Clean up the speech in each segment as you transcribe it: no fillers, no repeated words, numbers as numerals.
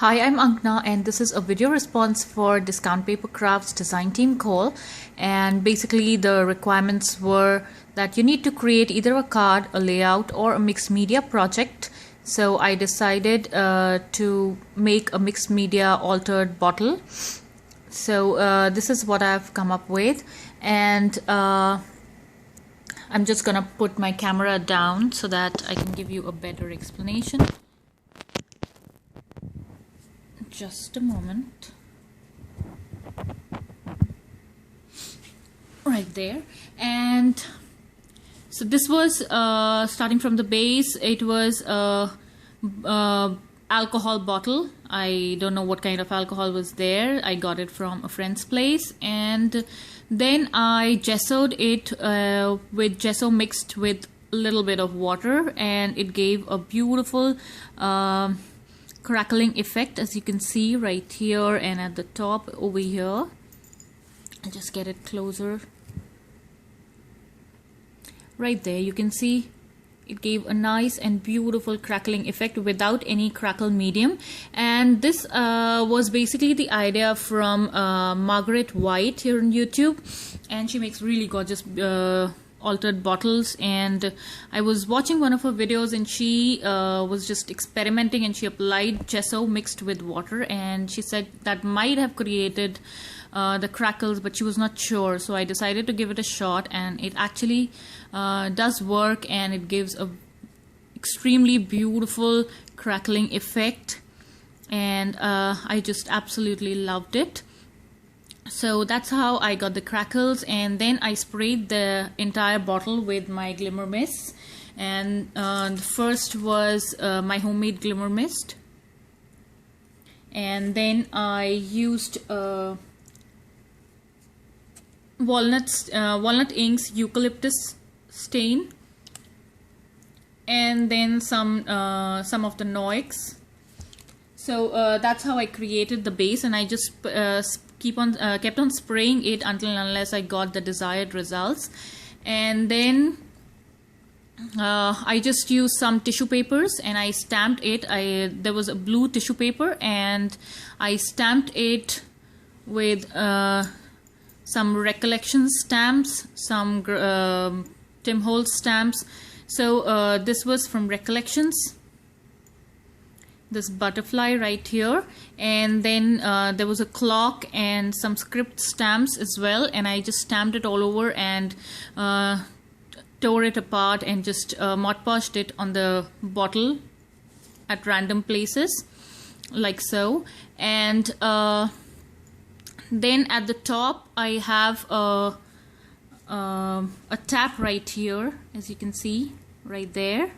Hi, I'm Ankna and this is a video response for Discount Paper Crafts design team call. And basically the requirements were that you need to create either a card, a layout or a mixed media project. So I decided to make a mixed media altered bottle. So this is what I've come up with, and I'm just gonna put my camera down so that I can give you a better explanation. Just a moment. Right there. And so this was starting from the base. It was alcohol bottle. I don't know what kind of alcohol was there. I got it from a friend's place, and then I gessoed it with gesso mixed with a little bit of water, and it gave a beautiful crackling effect, as you can see right here and at the top over here. I'll just get it closer. Right there you can see it gave a nice and beautiful crackling effect without any crackle medium. And this was basically the idea from Margaret White here on YouTube, and she makes really gorgeous altered bottles. And I was watching one of her videos, and she was just experimenting, and she applied gesso mixed with water, and she said that might have created the crackles, but she was not sure. So I decided to give it a shot, and it actually does work, and it gives a extremely beautiful crackling effect, and I just absolutely loved it. So that's how I got the crackles. And then I sprayed the entire bottle with my glimmer mist, and the first was my homemade glimmer mist, and then I used walnut inks eucalyptus stain, and then some of the Noix. So that's how I created the base, and I just kept on spraying it unless I got the desired results. And then I just used some tissue papers, and I stamped it. There was a blue tissue paper, and I stamped it with some recollection stamps, some Tim Holtz stamps. So this was from Recollections, this butterfly right here, and then there was a clock and some script stamps as well, and I just stamped it all over and tore it apart and just Mod Podged it on the bottle at random places like so. And then at the top I have a tap right here, as you can see right there.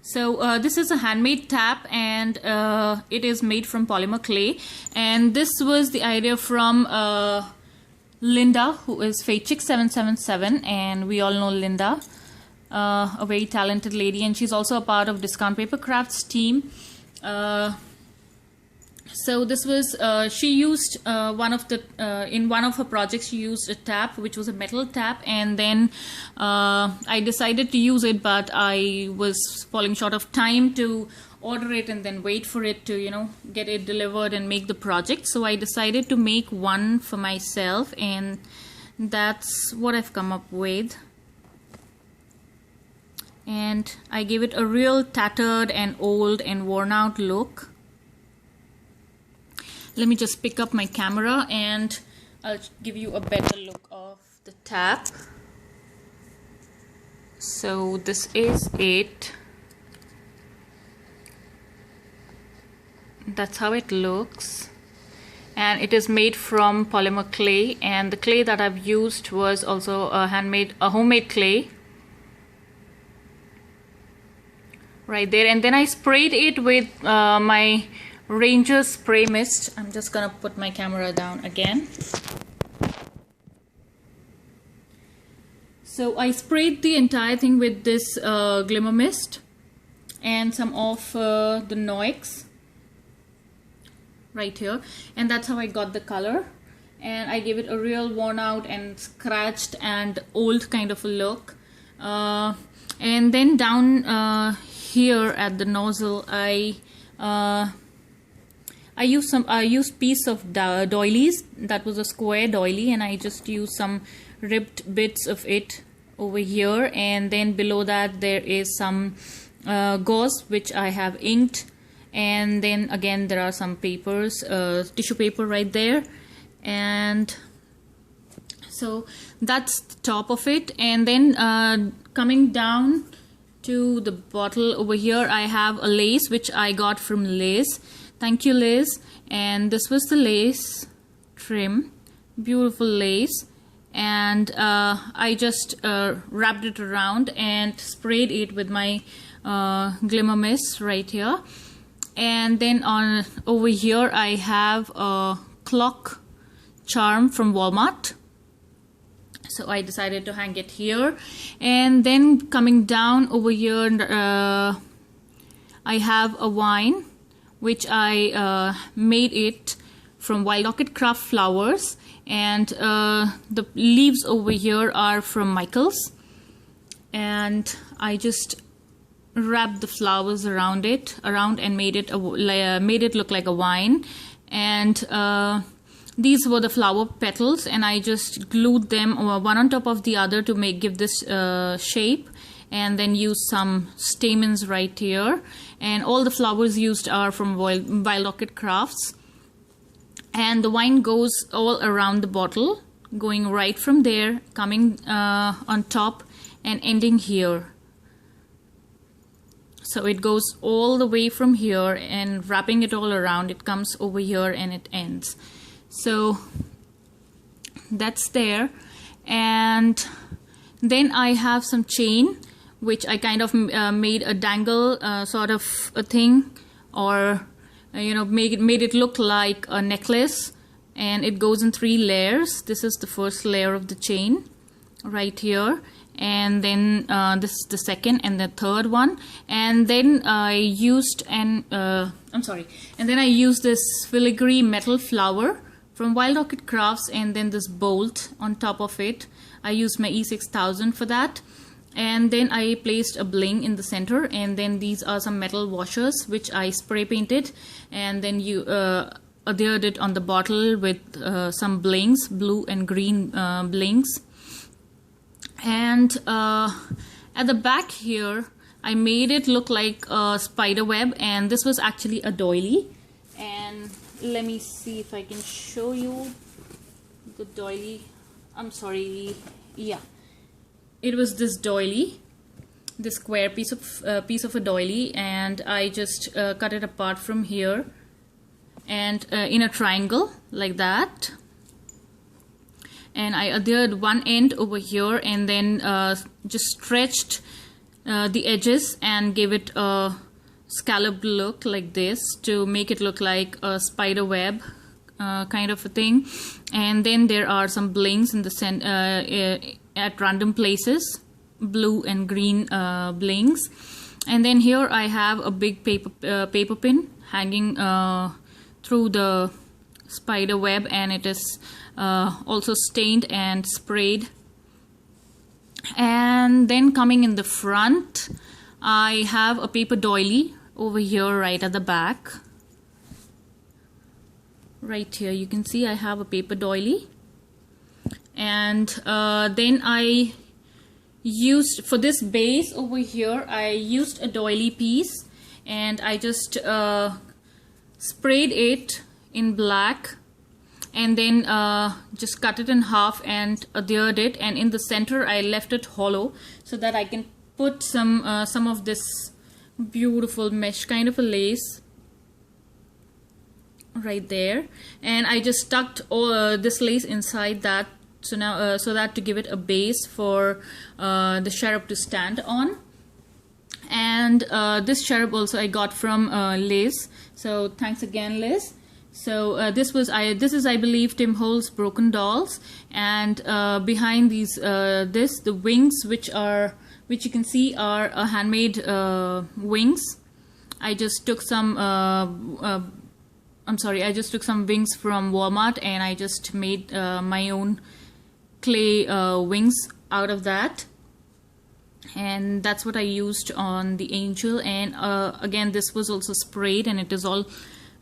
So this is a handmade tap, and it is made from polymer clay, and this was the idea from Linda, who is FateChick777, and we all know Linda, a very talented lady, and she's also a part of Discount Paper Crafts team. So this was she used in one of her projects, she used a tap which was a metal tap, and then I decided to use it, but I was falling short of time to order it and then wait for it to get it delivered and make the project. So I decided to make one for myself, and that's what I've come up with. And I gave it a real tattered and old and worn out look. Let me just pick up my camera and I'll give you a better look of the tap. So this is it. That's how it looks, and it is made from polymer clay, and the clay that I've used was also a homemade clay right there. And then I sprayed it with my Ranger spray mist. I'm just gonna put my camera down again. So I sprayed the entire thing with this glimmer mist and some of the Noix right here, and that's how I got the color. And I gave it a real worn out and scratched and old kind of a look. And then down here at the nozzle, I used piece of doilies. That was a square doily, and I just used some ripped bits of it over here. And then below that there is some gauze which I have inked, and then again there are some papers, tissue paper right there. And so that's the top of it. And then coming down to the bottle over here, I have a lace which I got from Liz. Thank you, Liz. And this was the lace trim, beautiful lace. And I just wrapped it around and sprayed it with my glimmer mist right here. And then on over here I have a clock charm from Walmart, so I decided to hang it here. And then coming down over here, I have a wine which I made it from Wild Orchid Craft flowers, and the leaves over here are from Michael's, and I just wrapped the flowers around and made it look like a wine. And these were the flower petals, and I just glued them one on top of the other to give this shape, and then use some stamens right here. And all the flowers used are from Wild Orchid Crafts. And the wine goes all around the bottle, going right from there, coming on top and ending here. So it goes all the way from here, and wrapping it all around, it comes over here and it ends. So that's there. And then I have some chain which I kind of made a dangle sort of a thing, or made it look like a necklace, and it goes in 3 layers. This is the first layer of the chain right here, and then this is the second and the third one. And then I used and then I used this filigree metal flower from Wild Orchid Crafts, and then this bolt on top of it. I used my E6000 for that. And then I placed a bling in the center, and then these are some metal washers which I spray painted, and then you adhered it on the bottle with some blings, blue and green blings. And at the back here I made it look like a spider web, and this was actually a doily. And let me see if I can show you the doily. Yeah, it was this doily, this square piece of a doily, and I just cut it apart from here and in a triangle like that, and I adhered one end over here, and then just stretched the edges and gave it a scalloped look like this to make it look like a spider web kind of a thing. And then there are some blings in the at random places, blue and green blings. And then here I have a big paper pin hanging through the spider web, and it is also stained and sprayed. And then coming in the front, I have a paper doily over here right at the back. Right here you can see I have a paper doily. And then I used, for this base over here, I used a doily piece, and I just sprayed it in black, and then just cut it in half and adhered it, and in the center I left it hollow so that I can put some of this beautiful mesh kind of a lace right there. And I just tucked all this lace inside that, so now so that to give it a base for the cherub to stand on. And this cherub also I got from Liz, so thanks again, Liz. So this is I believe Tim Holt's Broken Dolls, and behind these the wings which you can see are handmade wings. I just took some I just took some wings from Walmart, and I just made my own clay wings out of that. and that's what I used on the angel. And again, this was also sprayed, and it is all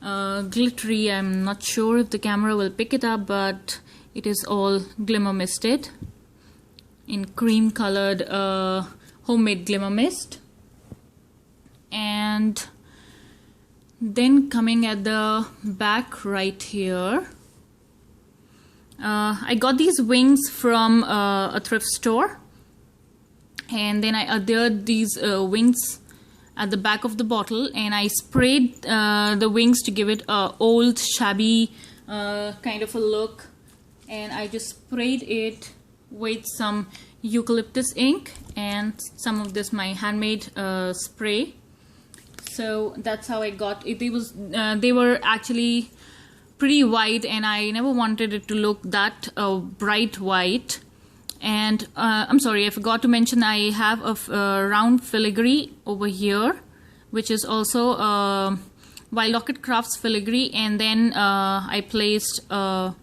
glittery. I'm not sure if the camera will pick it up, but it is all glimmer misted in cream colored homemade glimmer mist. And then coming at the back right here, I got these wings from a thrift store, and then I adhered these wings at the back of the bottle, and I sprayed the wings to give it a old shabby kind of a look. And I just sprayed it with some eucalyptus ink and some of this my handmade spray. So that's how I got it. They were actually pretty white, and I never wanted it to look that bright white. And I'm sorry, I forgot to mention I have a round filigree over here, which is also Wild Orchid Crafts filigree, and then I placed a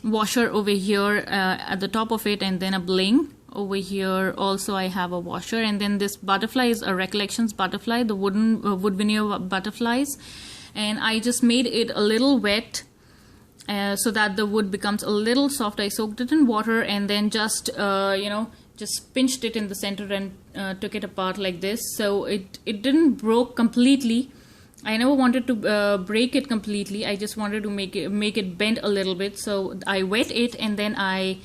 washer over here at the top of it, and then a bling over here. Also I have a washer, and then this butterfly is a Recollections butterfly, the wooden wood veneer butterflies, and I just made it a little wet so that the wood becomes a little soft. I soaked it in water and then just just pinched it in the center and took it apart like this. So it didn't broke completely. I never wanted to break it completely. I just wanted to make it bend a little bit. So I wet it, and then I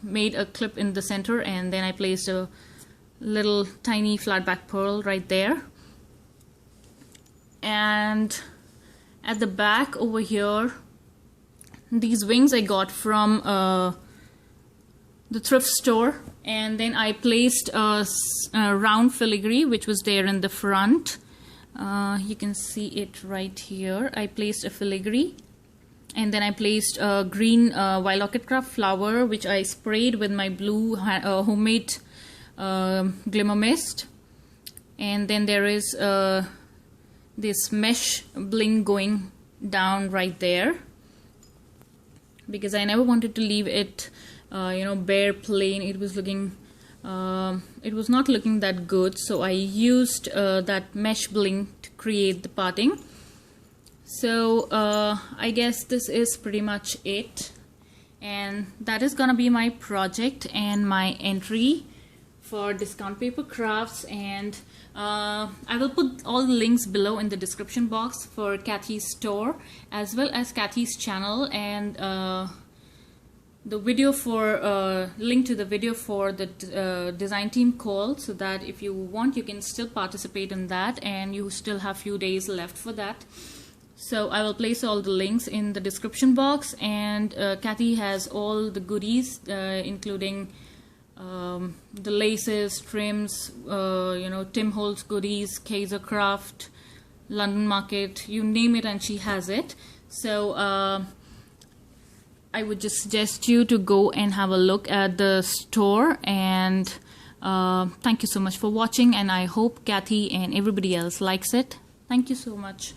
made a clip in the center, and then I placed a little tiny flat back pearl right there. And at the back over here, these wings I got from the thrift store, and then I placed a round filigree which was there in the front. You can see it right here. I placed a filigree, and then I placed a green Wild Orchid Craft flower which I sprayed with my blue homemade glimmer mist. And then there is this mesh bling going down right there, because I never wanted to leave it bare plain. It was looking it was not looking that good, so I used that mesh bling to create the parting. So I guess this is pretty much it, and that is gonna be my project and my entry for Discount Paper Crafts. And I will put all the links below in the description box for Cathie's store as well as Cathie's channel, and the video for link to the video for the design team call, so that if you want, you can still participate in that, and you still have few days left for that. So I will place all the links in the description box. And Cathie has all the goodies, including the laces, trims, Tim Holtz goodies, Kaiser Craft, London Market, you name it, and she has it. So I would just suggest you to go and have a look at the store. And thank you so much for watching, and I hope Cathie and everybody else likes it. Thank you so much.